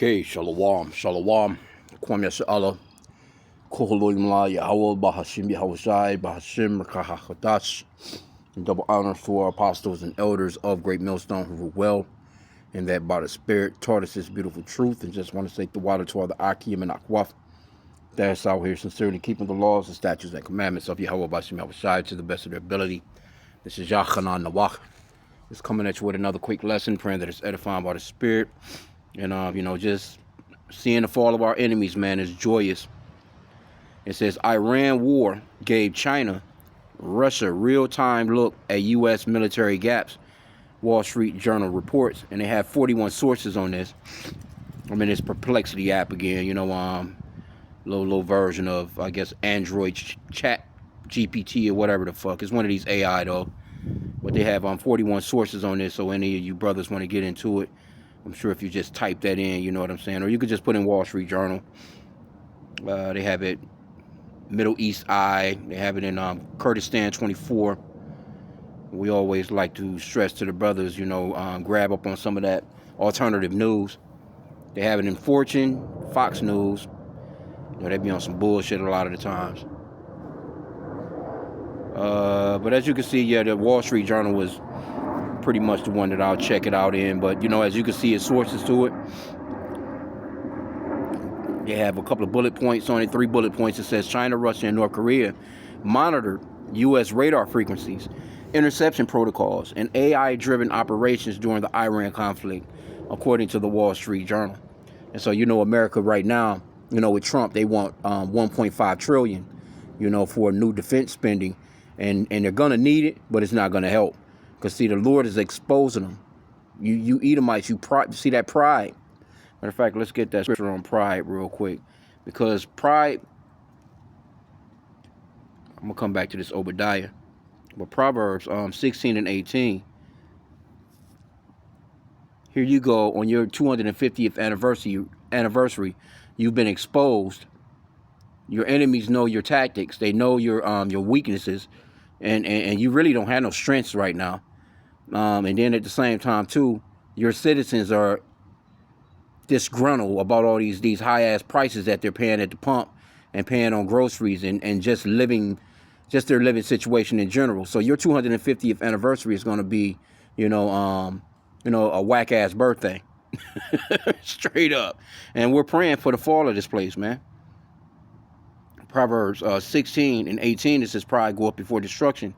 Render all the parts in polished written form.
Okay, shalom, shalom. Kwame Yashala, Koholoim La Yahweh, Bahashim Yahushai, Bahashim Rakahadash. And double honor to our apostles and elders of Great Millstone who rule well, and that by the Spirit taught us this beautiful truth. And just want to say the water to all the Akim and Akwaf that's out here sincerely keeping the laws, the statutes, and commandments of Yahweh Bahashim Yahushai to the best of their ability. This is Yachanan Nawach. It's coming at you with another quick lesson, praying that it's edifying by the Spirit. And, just seeing the fall of our enemies, man, is joyous. It says, Iran war gave China, Russia real-time look at U.S. military gaps, Wall Street Journal reports. And they have 41 sources on this. I mean, it's Perplexity app again, little version of, I guess, Android chat GPT or whatever the fuck. It's one of these AI, though. But they have 41 sources on this, so any of you brothers want to get into it, I'm sure if you just type that in, you know what I'm saying? Or you could just put in Wall Street Journal. They have it Middle East Eye. They have it in Kurdistan 24. We always like to stress to the brothers, grab up on some of that alternative news. They have it in Fortune, Fox News. They be on some bullshit a lot of the times. But as you can see, the Wall Street Journal was pretty much the one that I'll check it out in. But, as you can see, it's sources to it. They have a couple of bullet points on it, 3 bullet points. It says China, Russia, and North Korea monitored U.S. radar frequencies, interception protocols, and AI-driven operations during the Iran conflict, according to the Wall Street Journal. And so, America right now, with Trump, they want $1.5 trillion, for new defense spending. And they're going to need it, but it's not going to help. Because, see, the Lord is exposing them. You Edomites, you see that pride. Matter of fact, let's get that scripture on pride real quick. Because pride, I'm going to come back to this Obadiah. But Proverbs 16 and 18. Here you go, on your 250th anniversary, you've been exposed. Your enemies know your tactics. They know your weaknesses. And you really don't have no strengths right now. And then at the same time, too, your citizens are disgruntled about all these high-ass prices that they're paying at the pump and paying on groceries and just their living situation in general. So your 250th anniversary is going to be, a whack-ass birthday. Straight up. And we're praying for the fall of this place, man. Proverbs 16 and 18, it says, pride go up before destruction,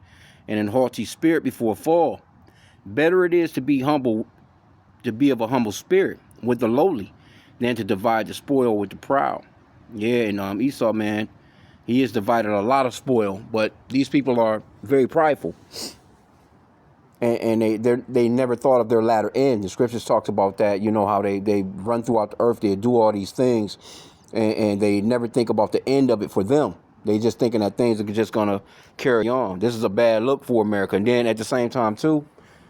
and an haughty spirit before fall. Better it is to be humble, to be of a humble spirit with the lowly, than to divide the spoil with the proud. Yeah, and Esau, man, he has divided a lot of spoil, but these people are very prideful. And they never thought of their latter end. The scriptures talks about that, how they run throughout the earth, they do all these things, and they never think about the end of it for them. They just thinking that things are just going to carry on. This is a bad look for America. And then at the same time, too,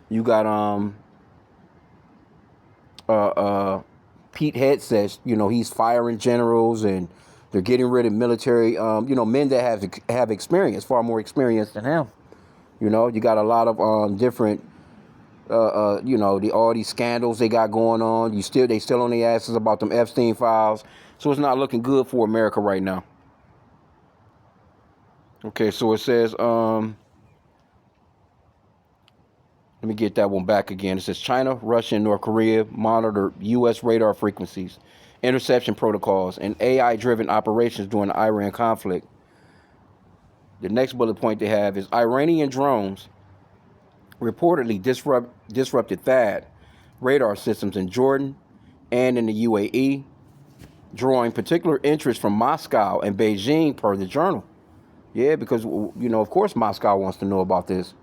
you got Pete Hegseth, he's firing generals, and they're getting rid of military, men that have experience, far more experience than him. You got a lot of different, all these scandals they got going on. They still on their asses about them Epstein files. So it's not looking good for America right now. Okay, so it says, let me get that one back again. It says China, Russia, and North Korea monitor U.S. radar frequencies, interception protocols, and AI-driven operations during the Iran conflict. The next bullet point they have is Iranian drones reportedly disrupted THAAD radar systems in Jordan and in the UAE, drawing particular interest from Moscow and Beijing, per the journal. Yeah, because, of course Moscow wants to know about this.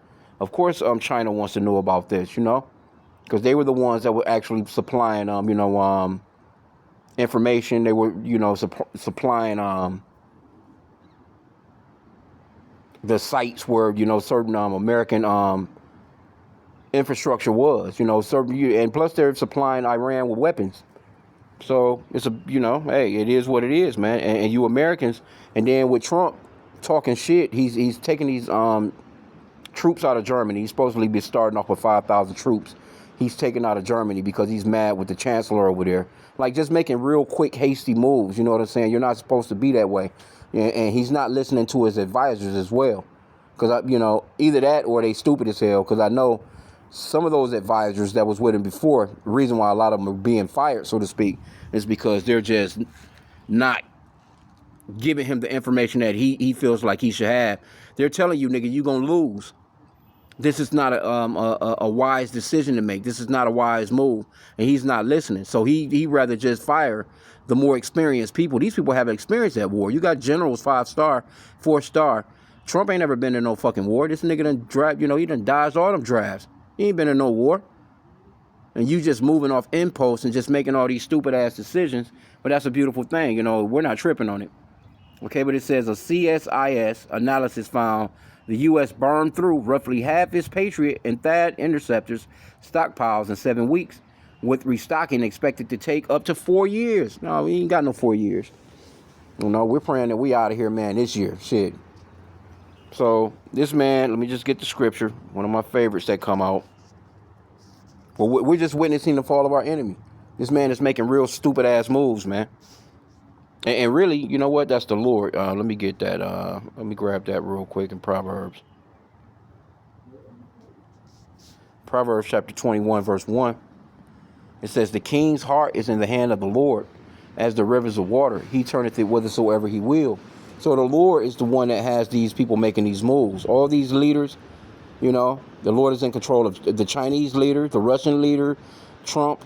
Of course China wants to know about this, because they were the ones that were actually supplying, information. They were, supplying the sites where, certain American infrastructure was, and plus they're supplying Iran with weapons. So it's hey, it is what it is, man. And you Americans, and then with Trump talking shit, he's taking these troops out of Germany. He's supposedly be starting off with 5,000 troops he's taken out of Germany because he's mad with the chancellor over there. Like, just making real quick, hasty moves. You know what I'm saying? You're not supposed to be that way. And he's not listening to his advisors as well. Because, either that or they stupid as hell. Because I know some of those advisors that was with him before, the reason why a lot of them are being fired, so to speak, is because they're just not giving him the information that he feels like he should have. They're telling you, nigga, you gonna lose. This is not a wise decision to make. This is not a wise move, and he's not listening. So he rather just fire the more experienced people. These people have experience at war. You got generals 5-star, 4-star. Trump ain't never been in no fucking war. This nigga done draft. He done dodged all them drafts. He ain't been in no war. And you just moving off impulse and just making all these stupid ass decisions. But that's a beautiful thing. We're not tripping on it. Okay, but it says a CSIS analysis found the U.S. burned through roughly half its Patriot and THAAD interceptors stockpiles in 7 weeks, with restocking expected to take up to 4 years. No, we ain't got no 4 years. We're praying that we out of here, man, this year. Shit. So, this man, let me just get the scripture. One of my favorites that come out. Well, we're just witnessing the fall of our enemy. This man is making real stupid ass moves, man. And really, you know what? That's the Lord. Let me get that. Let me grab that real quick in Proverbs. Proverbs chapter 21, verse 1. It says, the king's heart is in the hand of the Lord, as the rivers of water. He turneth it whithersoever he will. So the Lord is the one that has these people making these moves. All these leaders, the Lord is in control of the Chinese leader, the Russian leader, Trump,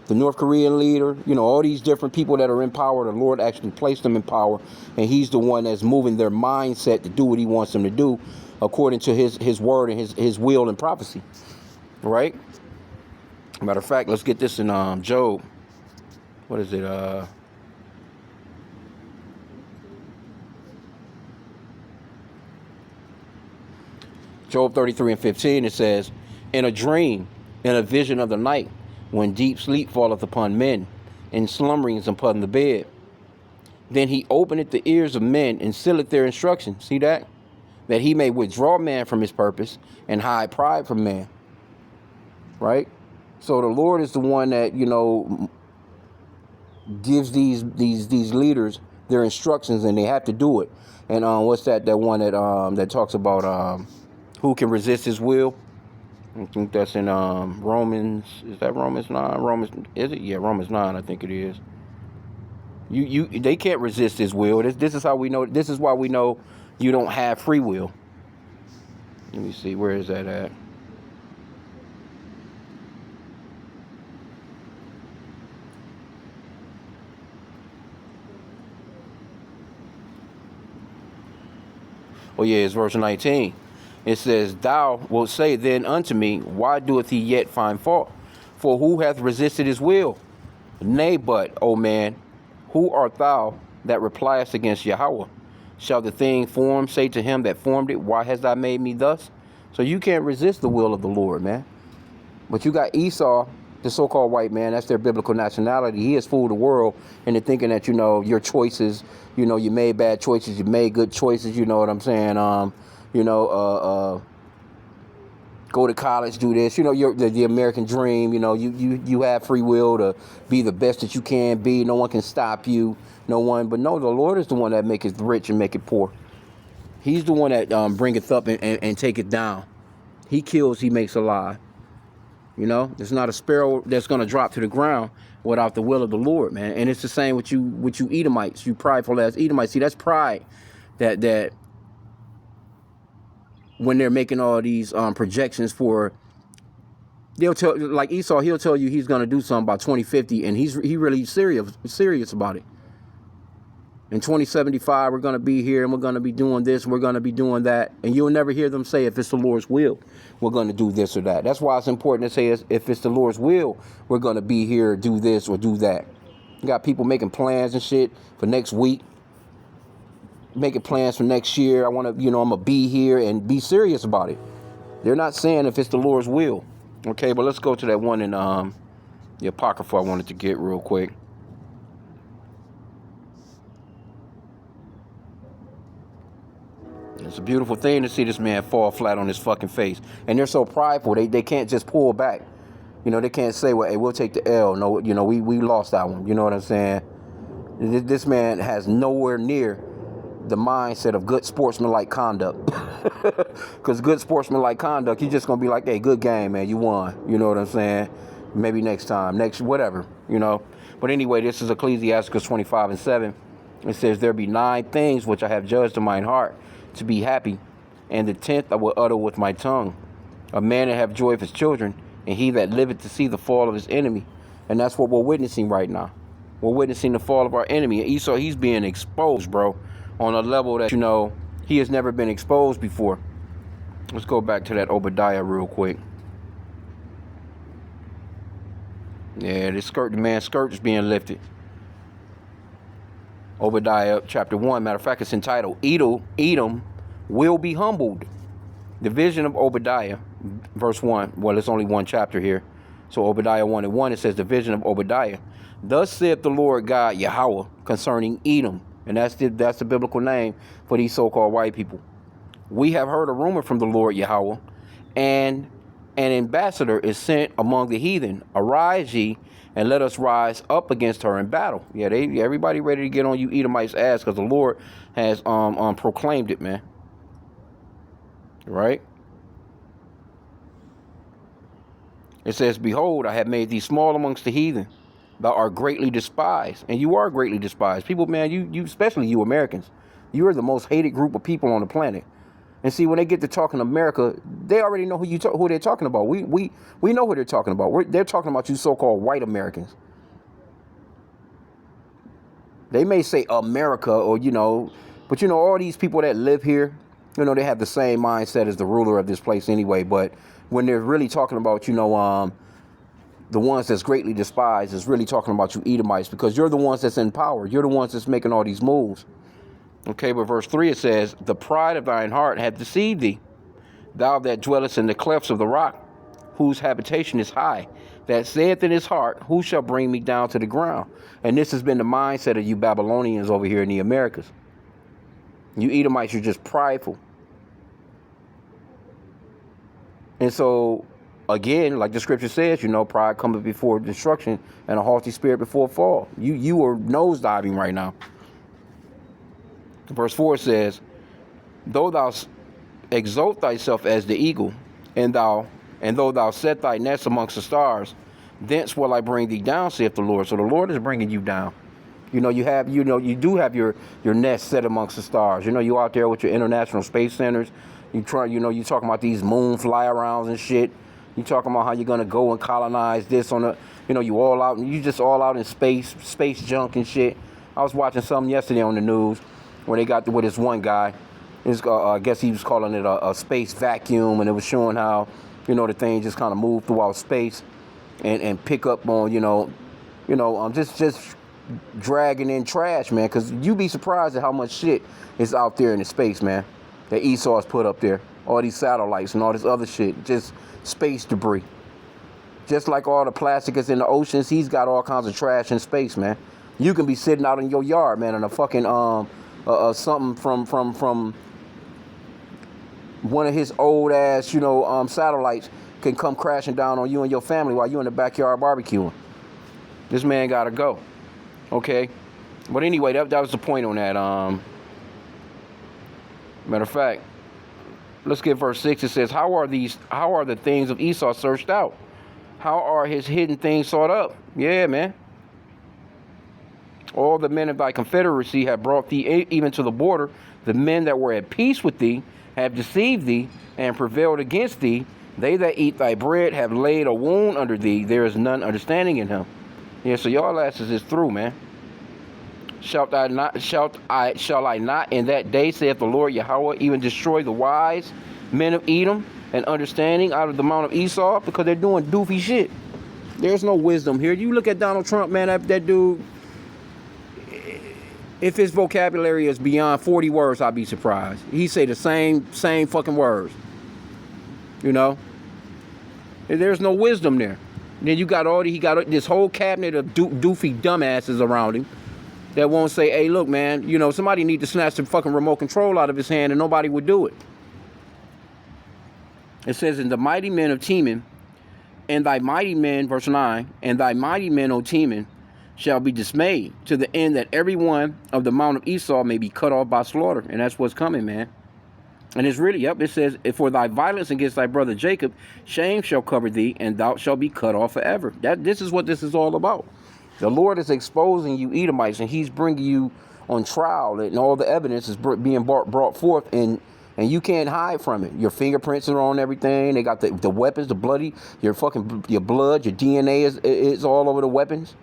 the North Korean leader, all these different people that are in power. The Lord actually placed them in power, and he's the one that's moving their mindset to do what he wants them to do according to his word and his will and prophecy. Right? Matter of fact, let's get this in Job. What is it? Job 33:15, it says, in a dream, in a vision of the night, when deep sleep falleth upon men, and slumberings upon the bed, then he openeth the ears of men, and sealeth their instruction. See that? That he may withdraw man from his purpose, and hide pride from man. Right? So the Lord is the one that, gives these leaders their instructions, and they have to do it. And what's that one that talks about who can resist his will? I think that's in Romans. Is that Romans 9? Is it? Yeah, Romans 9, I think it is. They can't resist his will. This is how we know. This is why we know you don't have free will. Let me see, where is that at? Oh yeah, it's verse 19. It says, thou wilt say then unto me, why doeth he yet find fault? For who hath resisted his will? Nay, but, O man, who art thou that repliest against Yahweh? Shall the thing formed say to him that formed it, why hast thou made me thus? So you can't resist the will of the Lord, man. But you got Esau, the so-called white man, that's their biblical nationality. He has fooled the world into thinking that, your choices, you made bad choices, you made good choices, you know what I'm saying? Go to college, do this, the American dream, you have free will to be the best that you can be. No one can stop you. No one, but no, the Lord is the one that maketh rich and make it poor. He's the one that bringeth up and take it down. He kills, he makes alive. There's not a sparrow that's going to drop to the ground without the will of the Lord, man. And it's the same with you Edomites, you prideful ass Edomites. See, that's pride that when they're making all these projections for, they'll tell, like Esau, he'll tell you he's going to do something by 2050, and he really serious about it. In 2075, we're going to be here, and we're going to be doing this, and we're going to be doing that. And you'll never hear them say, if it's the Lord's will, we're going to do this or that. That's why it's important to say, if it's the Lord's will, we're going to be here, do this or do that. You got people making plans and shit for next week, making plans for next year. I want to, I'm going to be here and be serious about it. They're not saying if it's the Lord's will. Okay, but let's go to that one in the Apocrypha I wanted to get real quick. It's a beautiful thing to see this man fall flat on his fucking face. And they're so prideful, they can't just pull back. You know, they can't say, well, hey, we'll take the L. No, you know, we lost that one. You know what I'm saying? This man has nowhere near the mindset of good sportsmanlike conduct. Because good sportsmanlike conduct, you're just going to be like, hey, good game, man. You won. You know what I'm saying? Maybe next time, next, whatever, you know. But anyway, this is Ecclesiasticus 25:7. It says, there be 9 things which I have judged in mine heart to be happy, and the 10th I will utter with my tongue. A man that have joy of his children, and he that liveth to see the fall of his enemy. And that's what we're witnessing right now. We're witnessing the fall of our enemy. And Esau, he's being exposed, bro, on a level that, you know, he has never been exposed before. Let's go back to that Obadiah real quick. Yeah, the man's skirt is being lifted. Obadiah chapter 1. Matter of fact, it's entitled, Edom will be humbled. The vision of Obadiah, verse 1. Well, it's only one chapter here. So Obadiah 1:1, it says, the vision of Obadiah. Thus saith the Lord God Yahweh concerning Edom. And that's the biblical name for these so-called white people. We have heard a rumor from the Lord Yahweh, and an ambassador is sent among the heathen. Arise ye, and let us rise up against her in battle. Yeah, everybody ready to get on you Edomites' ass, because the Lord has proclaimed it, man. Right? It says, behold, I have made thee small amongst the heathen. Thou art greatly despised. And you are greatly despised. People, man, you especially you Americans, you are the most hated group of people on the planet. And see, when they get to talking America, they already know who they're talking about. We know who they're talking about. They're talking about you so-called white Americans. They may say America, or, you know, but, you know, all these people that live here, you know, they have the same mindset as the ruler of this place anyway. But when they're really talking about, you know, the ones that's greatly despised, is really talking about you Edomites, because you're the ones that's in power. You're the ones that's making all these moves. Okay, but verse 3, it says, the pride of thine heart hath deceived thee, thou that dwellest in the clefts of the rock, whose habitation is high, that saith in his heart, who shall bring me down to the ground? And this has been the mindset of you Babylonians over here in the Americas. You Edomites, you're just prideful. And so, again, like the scripture says, you know, pride cometh before destruction, and a haughty spirit before fall. You are nosediving right now. Verse 4 says, though thou exalt thyself as the eagle, and though thou set thy nest amongst the stars, thence will I bring thee down, saith the Lord. So the Lord is bringing you down. You know, you do have your nest set amongst the stars. You know, you out there with your international space centers. You talking about these moon fly arounds and shit. You talking about how you're gonna go and colonize this on the, you know, you all out, you just all out in space junk and shit. I was watching something yesterday on the news where they got with this one guy. I guess he was calling it a space vacuum, and it was showing how, you know, the thing just kind of moved throughout space and pick up on, just dragging in trash, man. Because you'd be surprised at how much shit is out there in the space, man, that Esau's put up there. All these satellites and all this other shit, just space debris. Just like all the plastic is in the oceans, he's got all kinds of trash in space, man. You can be sitting out in your yard, man, in a fucking something from one of his old ass, satellites can come crashing down on you and your family while you in the backyard barbecuing. This man gotta go. Okay, but anyway, that was the point on that. Matter of fact, let's get verse 6. It says, how are the things of Esau searched out? How are his hidden things sought up? Yeah, man. All the men of thy confederacy have brought thee even to the border. The men that were at peace with thee have deceived thee and prevailed against thee. They that eat thy bread have laid a wound under thee. There is none understanding in him. Yeah, so y'all asses is through, man. Shall I not in that day, saith the Lord Yahweh, even destroy the wise men of Edom and understanding out of the mount of Esau? Because they're doing doofy shit. There's no wisdom here. You look at Donald Trump, man, that dude, if his vocabulary is beyond 40 words, I'd be surprised. He say the same fucking words. You know? There's no wisdom there. Then he got this whole cabinet of doofy dumbasses around him that won't say, hey, look, man, somebody need to snatch the fucking remote control out of his hand, and nobody would do it. It says, and the mighty men of Teman And thy mighty men, verse 9, and thy mighty men, O Teman, shall be dismayed, to the end that every one of the mount of Esau may be cut off by slaughter. And that's what's coming, man. And it's really, it says, for thy violence against thy brother Jacob, shame shall cover thee, and thou shalt be cut off forever. This is what this is all about. The Lord is exposing you Edomites, and he's bringing you on trial, and all the evidence is being brought forth, and you can't hide from it. Your fingerprints are on everything. They got the weapons, the bloody, your blood, your DNA is all over the weapons.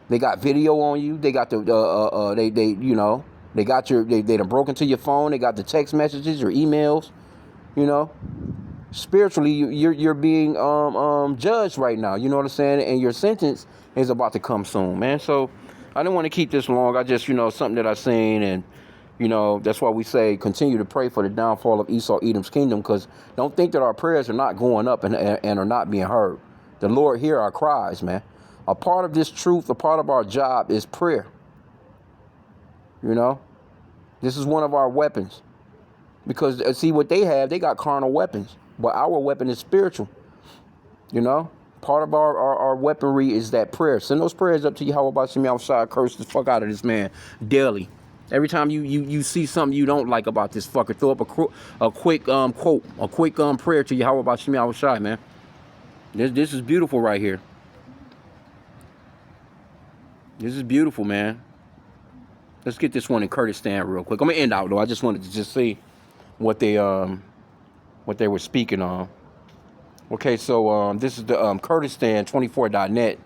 They got video on you. They got they got they done broke into your phone. They got the text messages, your emails. Spiritually, you're being judged right now. You know what I'm saying? And your sentence is about to come soon, man. So I didn't want to keep this long. I just, something that I seen, and that's why we say continue to pray for the downfall of Esau, Edom's kingdom, because don't think that our prayers are not going up and are not being heard. The Lord hear our cries, man. A part of this truth, a part of our job is prayer. This is one of our weapons. Because see what they have, they got carnal weapons. But our weapon is spiritual. Part of our weaponry is that prayer. Send those prayers up to Yahweh Bashim outside. Curse the fuck out of this man daily. Every time you see something you don't like about this fucker, throw up a quick quote, a quick prayer to Yahweh Bashim outside, man. This is beautiful right here. This is beautiful, man. Let's get this one in Kurdistan real quick. I'm gonna end out though. I just wanted to just see what they were speaking on. Okay, so this is the Kurdistan24.net.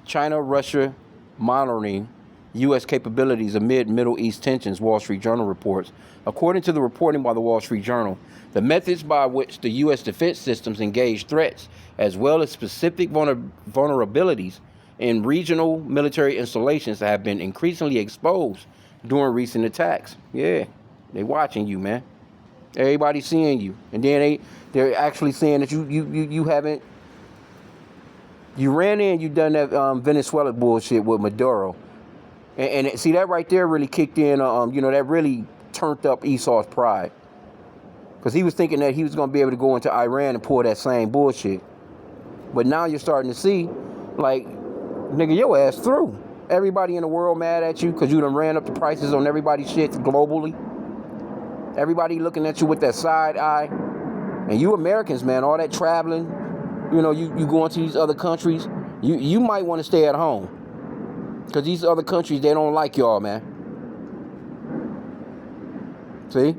China, Russia monitoring U.S. capabilities amid Middle East tensions, Wall Street Journal reports. According to the reporting by the Wall Street Journal, the methods by which the U.S. defense systems engage threats, as well as specific vulnerabilities in regional military installations, have been increasingly exposed during recent attacks. Yeah, they watching you, man. Everybody's seeing you, and then they're actually saying that you haven't. You ran in, you done that Venezuela bullshit with Maduro, and see that right there really kicked in. That really turned up Esau's pride, because he was thinking that he was gonna be able to go into Iran and pull that same bullshit. But now you're starting to see, like, nigga, your ass through. Everybody in the world mad at you because you done ran up the prices on everybody's shit globally. Everybody looking at you with that side eye. And you Americans, man, all that traveling, you going to these other countries, you might want to stay at home. Because these other countries, they don't like y'all, man. See?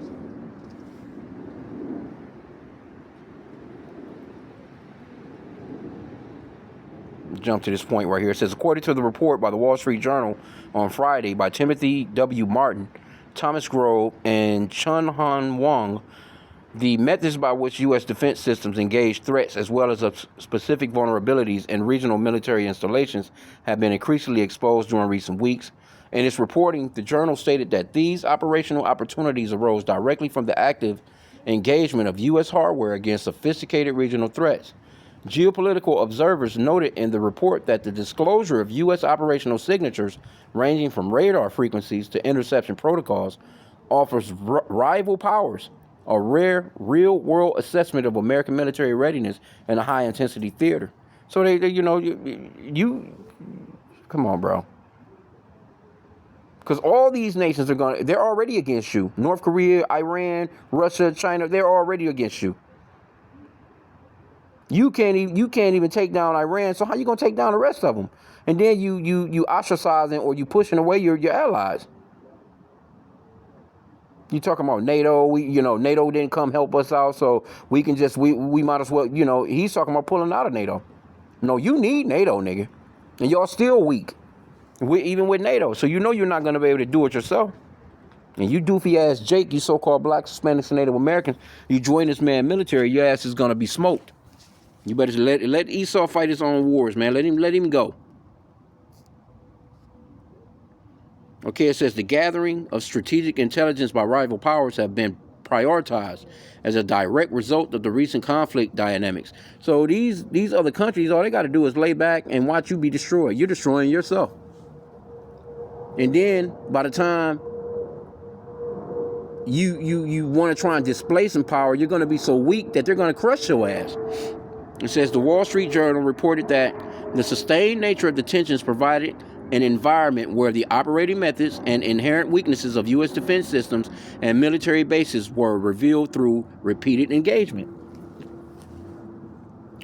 Jump to this point right here. It says, according to the report by the Wall Street Journal on Friday by Timothy W. Martin, Thomas Grove, and Chun Han Wong, the methods by which U.S. defense systems engage threats, as well as specific vulnerabilities in regional military installations, have been increasingly exposed during recent weeks. In its reporting, the journal stated that these operational opportunities arose directly from the active engagement of U.S. hardware against sophisticated regional threats. Geopolitical observers noted in the report that the disclosure of U.S. operational signatures, ranging from radar frequencies to interception protocols, offers rival powers a rare, real-world assessment of American military readiness in a high-intensity theater. So you come on, bro. Because all these nations they're already against you. North Korea, Iran, Russia, China, they're already against you. You can't even take down Iran, so how you gonna take down the rest of them? And then you ostracizing or you pushing away your allies. You talking about NATO? NATO didn't come help us out, so we can just we might as well. He's talking about pulling out of NATO. No, you need NATO, nigga, and y'all still weak. Even with NATO, so you're not gonna be able to do it yourself. And you doofy ass Jake, you so-called blacks, Hispanics, and Native Americans, you join this man military, your ass is gonna be smoked. You better let Esau fight his own wars, man. Let him go. Okay, it says the gathering of strategic intelligence by rival powers have been prioritized as a direct result of the recent conflict dynamics. So these other countries, all they got to do is lay back and watch you be destroyed. You're destroying yourself. And then by the time you want to try and displace some power, you're going to be so weak that they're going to crush your ass. It says the Wall Street Journal reported that the sustained nature of the tensions provided an environment where the operating methods and inherent weaknesses of U.S. defense systems and military bases were revealed through repeated engagement.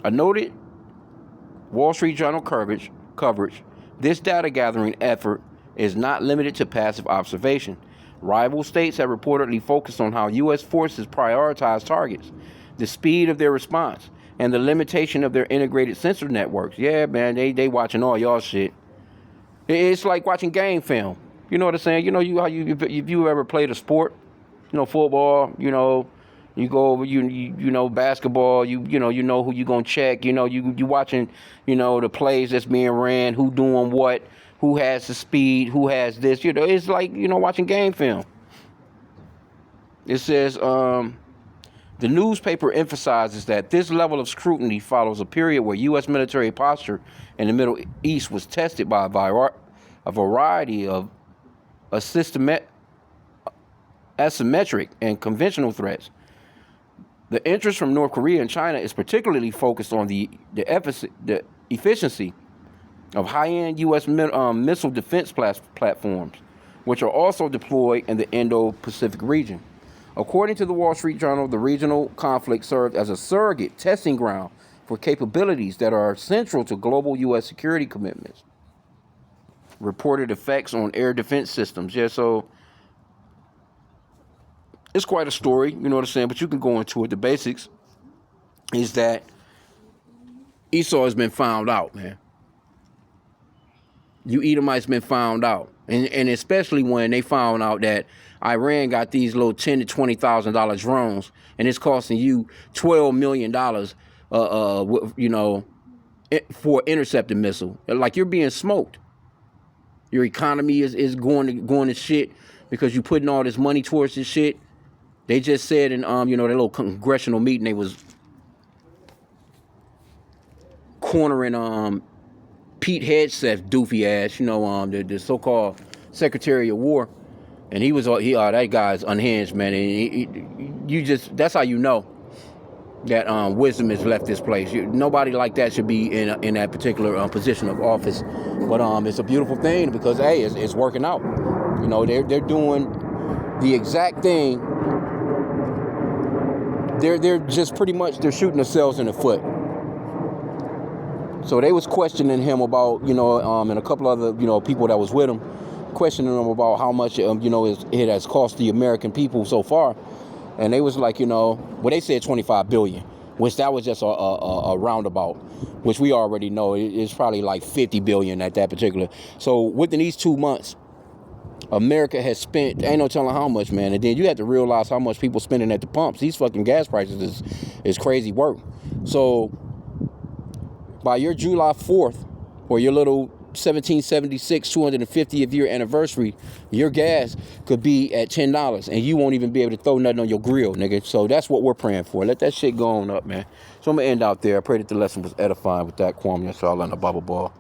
A noted Wall Street Journal coverage, this data gathering effort is not limited to passive observation. Rival states have reportedly focused on how U.S. forces prioritize targets, the speed of their response, and the limitation of their integrated sensor networks. Yeah, man, they watching all y'all shit. It's like watching game film. You know what I'm saying? You know if you ever played a sport, football, you go over, you know basketball, you know who you gonna check, you watching, the plays that's being ran, who doing what, who has the speed, who has this, it's like, watching game film. It says, the newspaper emphasizes that this level of scrutiny follows a period where U.S. military posture in the Middle East was tested by a variety of asymmetric and conventional threats. The interest from North Korea and China is particularly focused on the efficiency of high-end U.S. missile defense platforms, which are also deployed in the Indo-Pacific region. According to the Wall Street Journal, the regional conflict served as a surrogate testing ground for capabilities that are central to global U.S. security commitments. Reported effects on air defense systems. Yeah, so it's quite a story, you know what I'm saying? But you can go into it. The basics is that Esau has been found out, man. You Edomites been found out. And especially when they found out that Iran got these little $10,000 to $20,000 drones, and it's costing you $12 million, for an interceptor missile. Like, you're being smoked. Your economy is going to shit because you're putting all this money towards this shit. They just said in that little congressional meeting, they was cornering Pete Hegseth's doofy ass, the so-called Secretary of War, and that guy's unhinged, man. And that's how you know that wisdom has left this place. Nobody like that should be in that particular position of office. But it's a beautiful thing because hey, it's working out. They're doing the exact thing. They're just pretty much they're shooting themselves in the foot. So they was questioning him about, and a couple other, people that was with him, questioning him about how much, it has cost the American people so far. And they was like, they said 25 billion, which that was just a roundabout, which we already know it's probably like 50 billion at that particular. So within these 2 months, America has spent, ain't no telling how much, man. And then you have to realize how much people spending at the pumps. These fucking gas prices is crazy work. So by your July 4th or your little 1776 250th year anniversary, your gas could be at $10 and you won't even be able to throw nothing on your grill, nigga. So that's what we're praying for. Let that shit go on up, man. So I'm gonna end out there. I pray that the lesson was edifying with that. Kwame Yashala and the Bubble Ball.